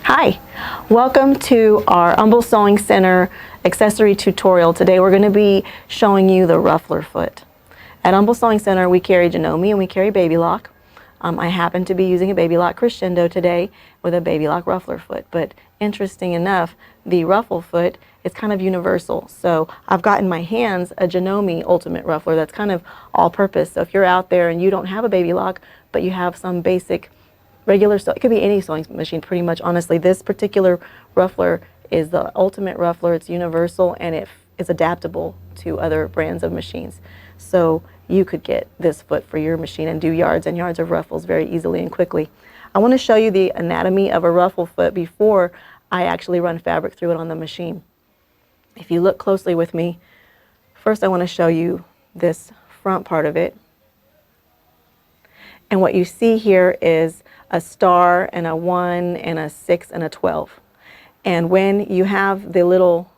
Hi, welcome to our Humble Sewing Center accessory tutorial. Today we're going to be showing you the Ruffler Foot. At Humble Sewing Center we carry Janome and we carry Baby Lock. I happen to be using a Baby Lock crescendo today with a Baby Lock Ruffler Foot, but interesting enough, the Ruffle Foot is kind of universal. So I've got in my hands a Janome Ultimate Ruffler that's kind of all-purpose. So if you're out there and you don't have a Baby Lock, but you have some basic regular, it could be any sewing machine pretty much, honestly. This particular ruffler is the ultimate ruffler. It's universal and it is adaptable to other brands of machines. So you could get this foot for your machine and do yards and yards of ruffles very easily and quickly. I want to show you the anatomy of a ruffle foot before I actually run fabric through it on the machine. If you look closely with me, first I want to show you this front part of it. And what you see here is a star and a 1 and a 6 and a 12. And when you have the little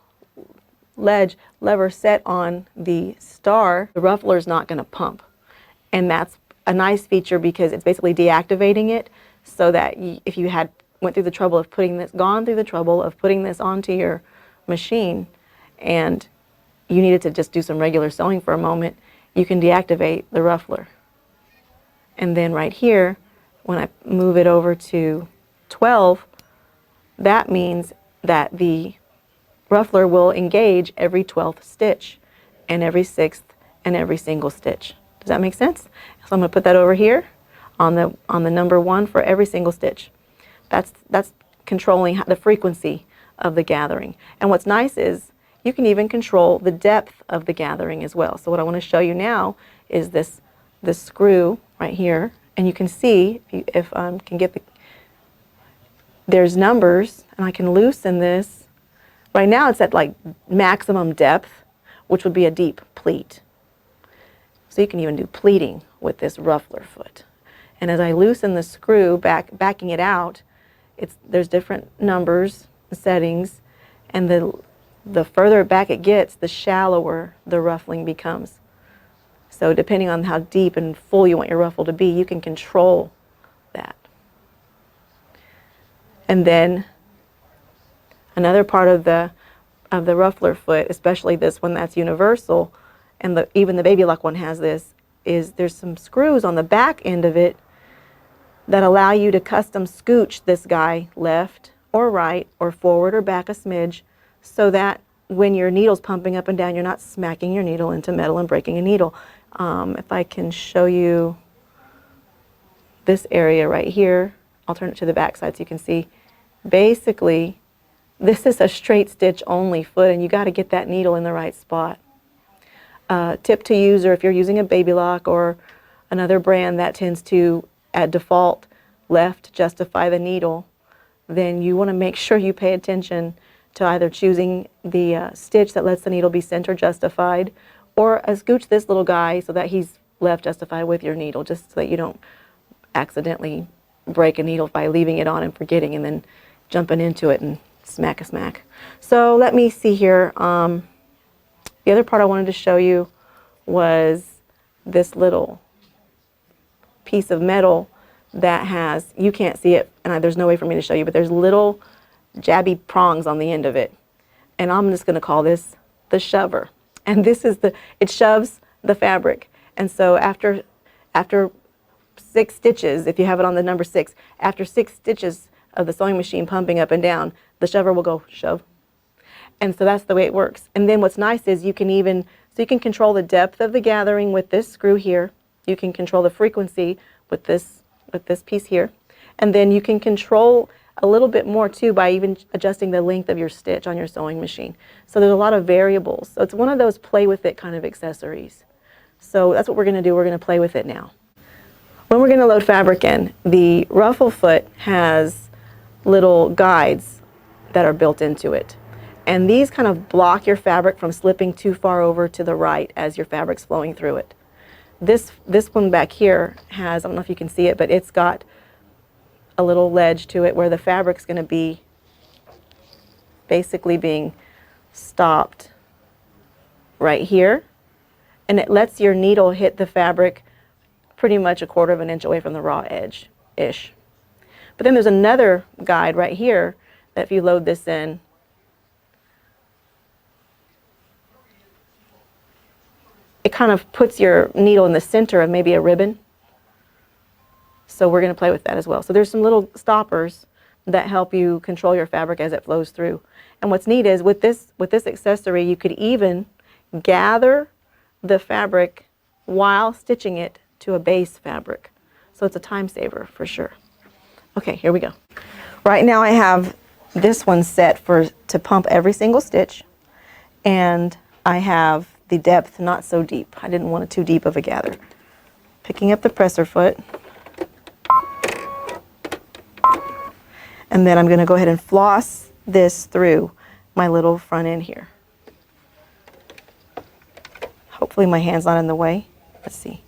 lever set on the star, the ruffler is not going to pump. And that's a nice feature because it's basically deactivating it, so that if you had gone through the trouble of putting this onto your machine and you needed to just do some regular sewing for a moment, you can deactivate the ruffler. And then right here, when I move it over to 12, that means that the ruffler will engage every 12th stitch and every 6th and every single stitch. Does that make sense? So I'm going to put that over here on the number 1 for every single stitch. That's controlling the frequency of the gathering. And what's nice is you can even control the depth of the gathering as well. So what I want to show you now is this screw right here, and you can see if I can get there's numbers, and I can loosen this. Right now it's at like maximum depth, which would be a deep pleat. So you can even do pleating with this ruffler foot. And as I loosen the screw, backing it out, there's different numbers, settings, and the further back it gets, the shallower the ruffling becomes. So depending on how deep and full you want your ruffle to be, you can control that. And then another part of the ruffler foot, especially this one that's universal, and even the Baby Lock one has this, is there's some screws on the back end of it that allow you to custom scooch this guy left or right or forward or back a smidge, so that when your needle's pumping up and down, you're not smacking your needle into metal and breaking a needle. If I can show you this area right here, I'll turn it to the back side so you can see. Basically, this is a straight stitch only foot, and you got to get that needle in the right spot. Tip to user, if you're using a Baby Lock or another brand that tends to, at default, left justify the needle, then you want to make sure you pay attention to either choosing the stitch that lets the needle be center justified, or scooch this little guy so that he's left justified with your needle, just so that you don't accidentally break a needle by leaving it on and forgetting and then jumping into it and smack a smack. So let me see here. The other part I wanted to show you was this little piece of metal that has, you can't see it, and there's no way for me to show you, but there's little jabby prongs on the end of it. And I'm just going to call this the shover. And this is it shoves the fabric. And so after 6 stitches, if you have it on the number 6, after 6 stitches of the sewing machine pumping up and down, the shover will go shove. And so that's the way it works. And then what's nice is you can control the depth of the gathering with this screw here. You can control the frequency with this piece here. And then you can control a little bit more too by even adjusting the length of your stitch on your sewing machine. So there's a lot of variables. So it's one of those play with it kind of accessories. So that's what we're going to do. We're going to play with it now. When we're going to load fabric in, the Ruffle Foot has little guides that are built into it. And these kind of block your fabric from slipping too far over to the right as your fabric's flowing through it. This one back here has, I don't know if you can see it, but it's got a little ledge to it where the fabric's going to be basically being stopped right here. And it lets your needle hit the fabric pretty much 1/4 of an inch away from the raw edge-ish. But then there's another guide right here that if you load this in, it kind of puts your needle in the center of maybe a ribbon. So we're going to play with that as well. So there's some little stoppers that help you control your fabric as it flows through. And what's neat is with this accessory, you could even gather the fabric while stitching it to a base fabric. So it's a time saver for sure. Okay, here we go. Right now I have this one set to pump every single stitch, and I have the depth not so deep. I didn't want it too deep of a gather. Picking up the presser foot, and then I'm going to go ahead and floss this through my little front end here. Hopefully my hand's not in the way. Let's see.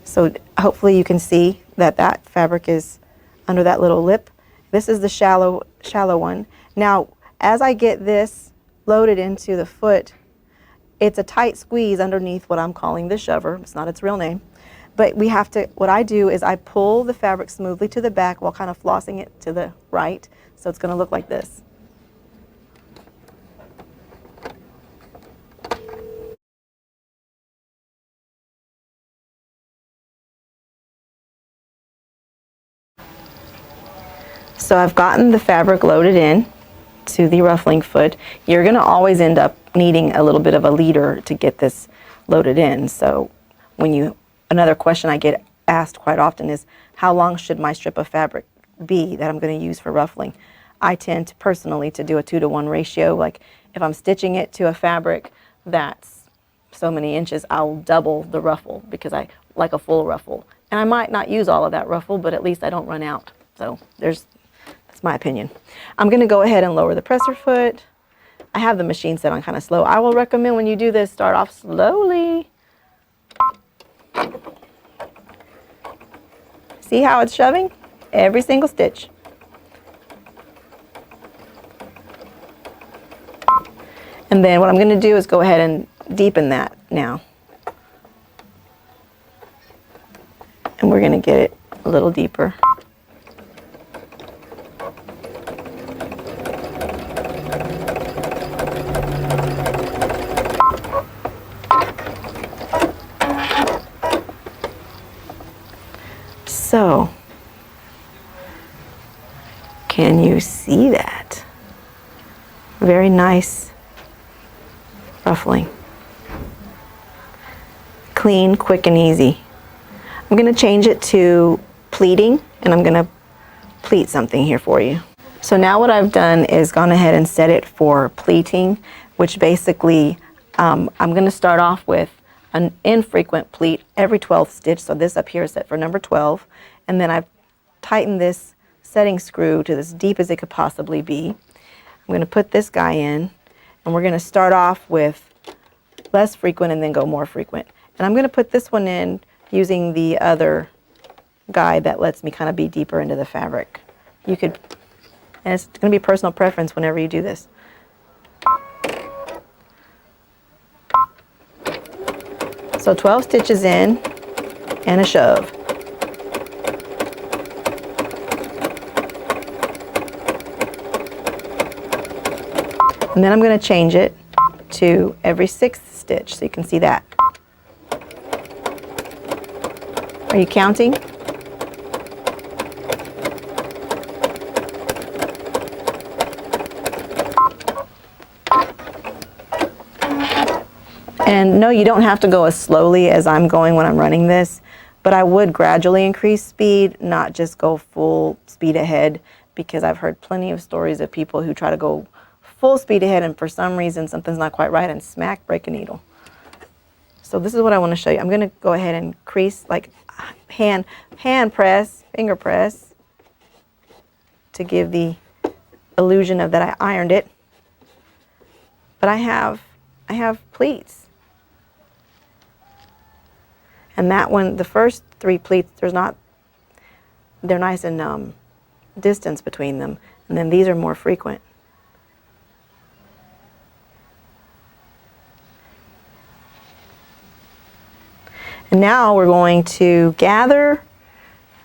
So hopefully you can see that that fabric is under that little lip. This is the shallow one. Now, as I get this loaded into the foot, it's a tight squeeze underneath what I'm calling the shover. It's not its real name. But we have to, what I do is I pull the fabric smoothly to the back while kind of flossing it to the right. So it's going to look like this. So I've gotten the fabric loaded in to the ruffling foot. You're going to always end up needing a little bit of a leader to get this loaded in. So another question I get asked quite often is, how long should my strip of fabric be that I'm going to use for ruffling? I tend to personally to do a 2-to-1 ratio. Like if I'm stitching it to a fabric that's so many inches, I'll double the ruffle because I like a full ruffle. And I might not use all of that ruffle, but at least I don't run out. So that's my opinion. I'm going to go ahead and lower the presser foot. I have the machine set on kind of slow. I will recommend when you do this, start off slowly. See how it's shoving? Every single stitch. And then what I'm going to do is go ahead and deepen that now. And we're going to get it a little deeper. So, can you see that? Very nice ruffling. Clean, quick, and easy. I'm going to change it to pleating, and I'm going to pleat something here for you. So now what I've done is gone ahead and set it for pleating, which basically I'm going to start off with an infrequent pleat every 12th stitch. So this up here is set for number 12. And then I've tightened this setting screw to as deep as it could possibly be. I'm going to put this guy in, and we're going to start off with less frequent and then go more frequent. And I'm going to put this one in using the other guide that lets me kind of be deeper into the fabric. You could, and it's going to be personal preference whenever you do this. So 12 stitches in and a shove. And then I'm going to change it to every 6th stitch so you can see that. Are you counting? And no, you don't have to go as slowly as I'm going when I'm running this, but I would gradually increase speed, not just go full speed ahead, because I've heard plenty of stories of people who try to go full speed ahead and for some reason something's not quite right and smack, break a needle. So this is what I want to show you. I'm going to go ahead and crease, like hand press, finger press, to give the illusion of that I ironed it. But I have pleats. And that one, the first 3 pleats, they're nice and distance between them. And then these are more frequent. And now we're going to gather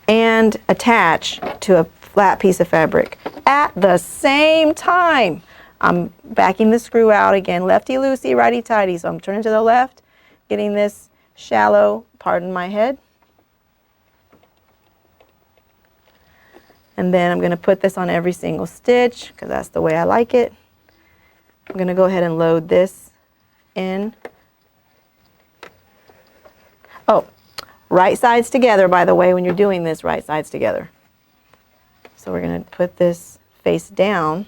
and attach to a flat piece of fabric at the same time. I'm backing the screw out again, lefty-loosey, righty-tighty. So I'm turning to the left, getting this shallow, pardon my head. And then I'm going to put this on every single stitch because that's the way I like it. I'm going to go ahead and load this in. Oh, right sides together, by the way, when you're doing this, right sides together. So we're going to put this face down.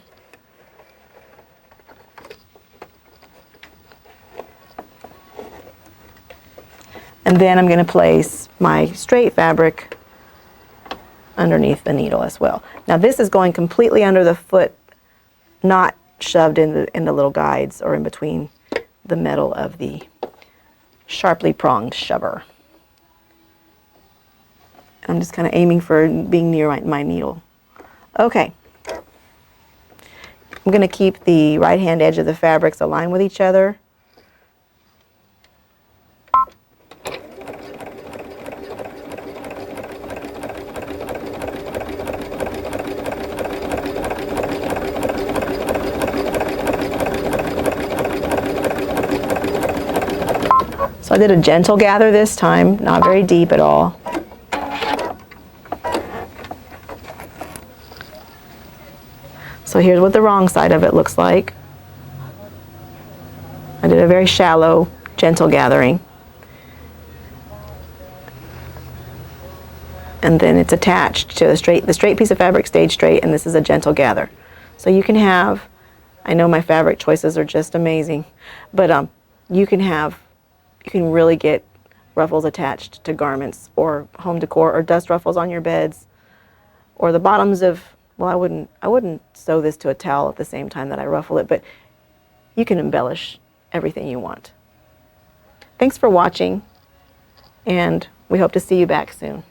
And then I'm going to place my straight fabric underneath the needle as well. Now this is going completely under the foot, not shoved in the little guides or in between the metal of the sharply pronged shover. I'm just kind of aiming for being near my needle. Okay. I'm going to keep the right hand edge of the fabrics aligned with each other. So I did a gentle gather this time, not very deep at all. So here's what the wrong side of it looks like. I did a very shallow, gentle gathering. And then it's attached to the straight piece of fabric stayed straight, and this is a gentle gather. So you can have, I know my fabric choices are just amazing, but you can really get ruffles attached to garments or home decor or dust ruffles on your beds or the bottoms of, well, I wouldn't sew this to a towel at the same time that I ruffle it, but you can embellish everything you want. Thanks for watching, and we hope to see you back soon.